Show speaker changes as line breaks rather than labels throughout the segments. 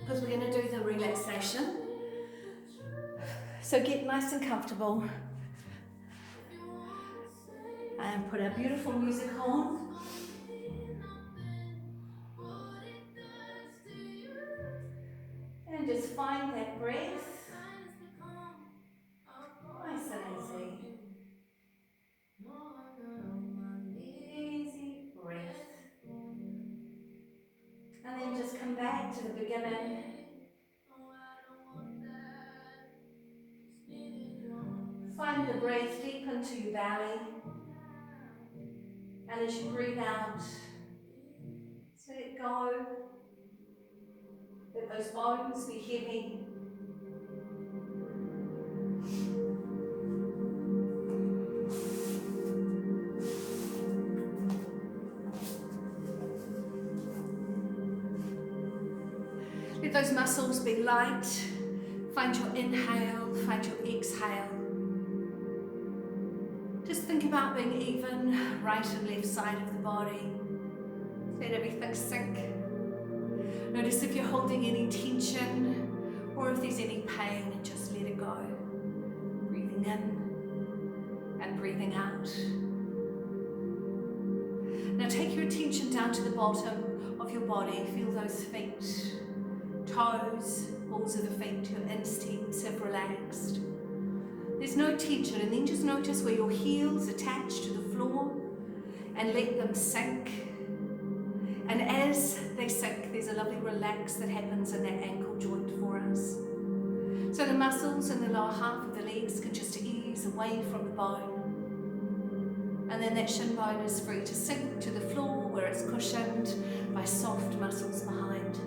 because we're going to do the relaxation. So get nice and comfortable and put our beautiful music on. And just find that breath, nice and easy. Easy breath. And then just come back to the beginning. Find the breath deep into your belly. And as you breathe out, just let it go. Let those bones be heavy. Let those muscles be light. Find your inhale, find your exhale. Just think about being even, right and left side of the body. Let everything sink. Notice if you're holding any tension or if there's any pain, and just let it go. Breathing in and breathing out. Now take your attention down to the bottom of your body. Feel those feet, toes, balls of the feet, your insteps have relaxed. There's no tension, and then just notice where your heels attach to the floor and let them sink. And as they sink, there's a lovely relax that happens in that ankle joint for us. So the muscles in the lower half of the legs can just ease away from the bone. And then that shin bone is free to sink to the floor where it's cushioned by soft muscles behind.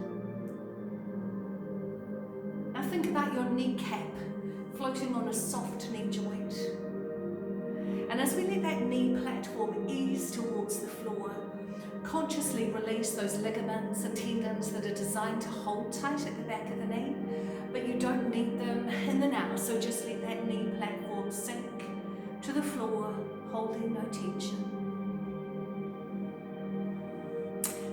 Now think about your kneecap floating on a soft knee joint. And as we let that knee platform ease towards the floor, consciously release those ligaments and tendons that are designed to hold tight at the back of the knee, but you don't need them in the now, so just let that knee platform sink to the floor, holding no tension.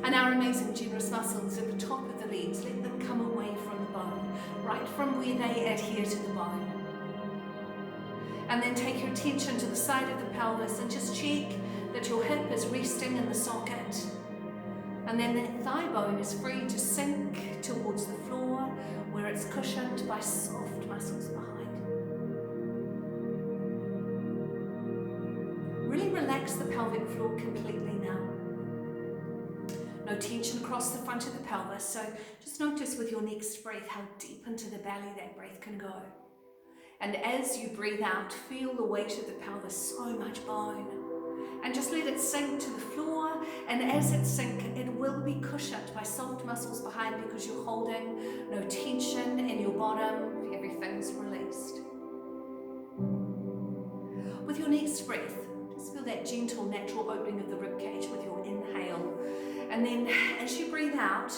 And our amazing generous muscles at the top of the legs, let them come away from the bone, right from where they adhere to the bone. And then take your attention to the side of the pelvis and just check that your hip is resting in the socket. And then that thigh bone is free to sink towards the floor where it's cushioned by soft muscles behind. Really relax the pelvic floor completely now. No tension across the front of the pelvis, so just notice with your next breath how deep into the belly that breath can go. And as you breathe out, feel the weight of the pelvis, so much bone. And just let it sink to the floor, and as it sinks, it will be cushioned by soft muscles behind because you're holding no tension in your bottom, everything's released. With your next breath, just feel that gentle, natural opening of the ribcage with your inhale. And then as you breathe out,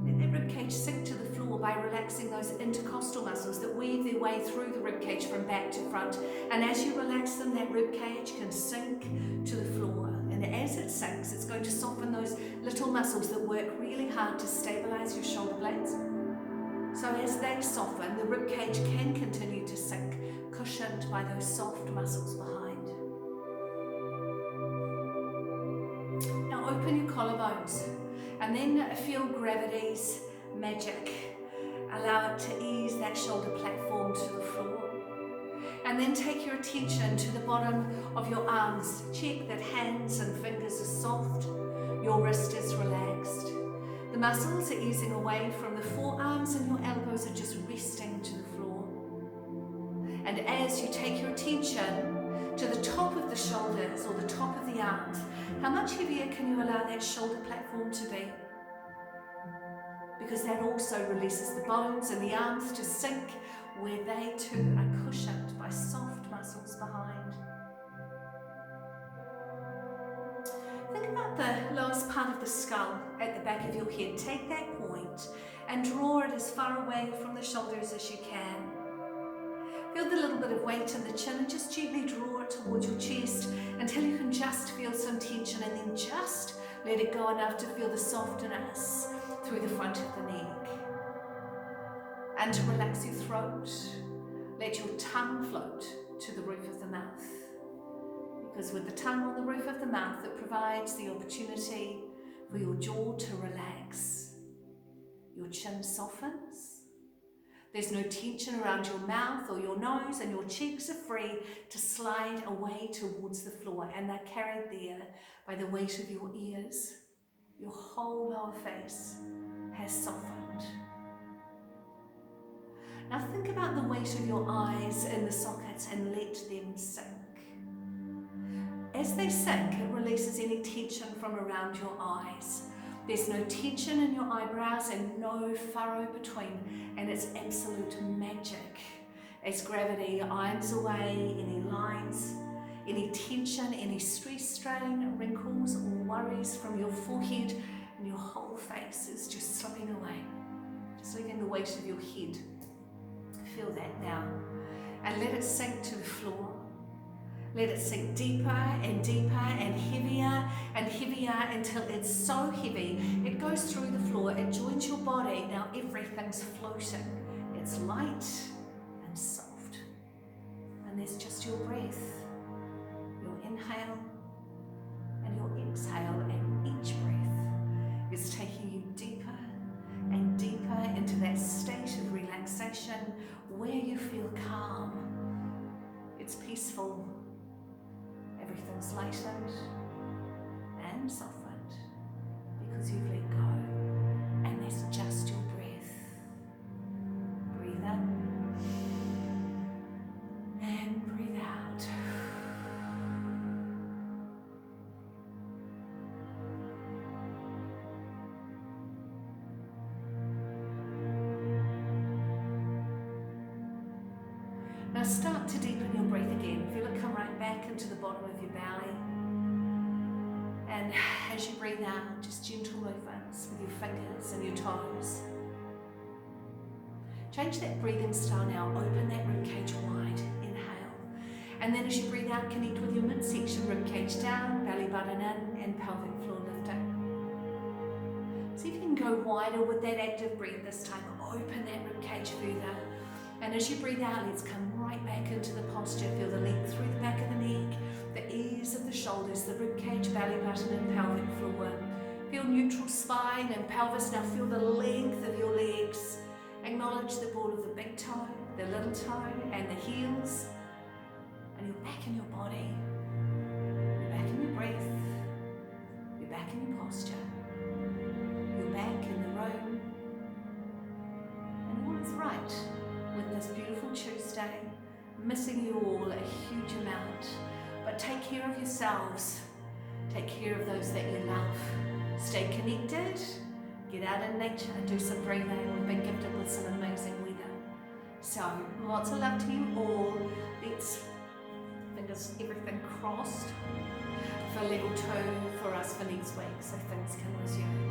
let that ribcage sink to the floor by relaxing those intercostal muscles that weave their way through the ribcage from back to front. And as you relax them, that ribcage can sink to the floor. And as it sinks, it's going to soften those little muscles that work really hard to stabilize your shoulder blades. So as they soften, the ribcage can continue to sink, cushioned by those soft muscles behind. Now open your collarbones. And then feel gravity's magic. Allow it to ease that shoulder platform to the floor. And then take your attention to the bottom of your arms. Check that hands and fingers are soft. Your wrist is relaxed. The muscles are easing away from the forearms, and your elbows are just resting to the floor. And as you take your attention to the top of the shoulders or the top of the arms, how much heavier can you allow that shoulder platform to be? Because that also releases the bones and the arms to sink where they too are cushioned by soft muscles behind. Think about the lowest part of the skull at the back of your head. Take that point and draw it as far away from the shoulders as you can. Feel the little bit of weight in the chin and just gently draw it towards your chest until you can just feel some tension, and then just let it go enough to feel the softness through the front of the neck. And to relax your throat, let your tongue float to the roof of the mouth. Because with the tongue on the roof of the mouth, it provides the opportunity for your jaw to relax. Your chin softens. There's no tension around your mouth or your nose, and your cheeks are free to slide away towards the floor, and they're carried there by the weight of your ears. Your whole lower face has softened. Now think about the weight of your eyes in the sockets and let them sink. As they sink, it releases any tension from around your eyes. There's no tension in your eyebrows and no furrow between, and it's absolute magic as gravity irons away any lines, any tension, any stress, strain, wrinkles or worries from your forehead, and your whole face is just slipping away, just leaving the weight of your head. Feel that now, and let it sink to the floor. Let it sink deeper and deeper and heavier until it's so heavy it goes through the floor, it joins your body. Now everything's floating. It's light and soft. And there's just your breath, your inhale and your exhale, and each breath is taking you deeper and deeper into that state of relaxation where you feel calm. It's peaceful. Everything's lightened and softened because you've let go, and there's just your breath. Breathe in and breathe out. Now start to deepen your breath again. Feel it come right back into the bottom of your belly. And as you breathe out, just gentle movements with your fingers and your toes. Change that breathing style now. Open that ribcage wide. Inhale. And then as you breathe out, connect with your midsection, ribcage down, belly button in, and pelvic floor lifting. See if you can go wider with that active breath this time. Open that ribcage further. And as you breathe out, let's come right back into the posture. Feel the length through the back of the neck, the ease of the shoulders, the ribcage, belly button and pelvic floor. Feel neutral spine and pelvis. Now feel the length of your legs. Acknowledge the ball of the big toe, the little toe and the heels. And you're back in your body. You're back in your breath. You're back in your posture. You're back in the room. And all is right with this beautiful Tuesday, missing you all a huge amount. But take care of yourselves. Take care of those that you love. Stay connected. Get out in nature. Do some breathing. We've been gifted with some amazing weather. So, lots of love to you all. Let's fingers everything crossed for level 2 for us for next week, so things can resume.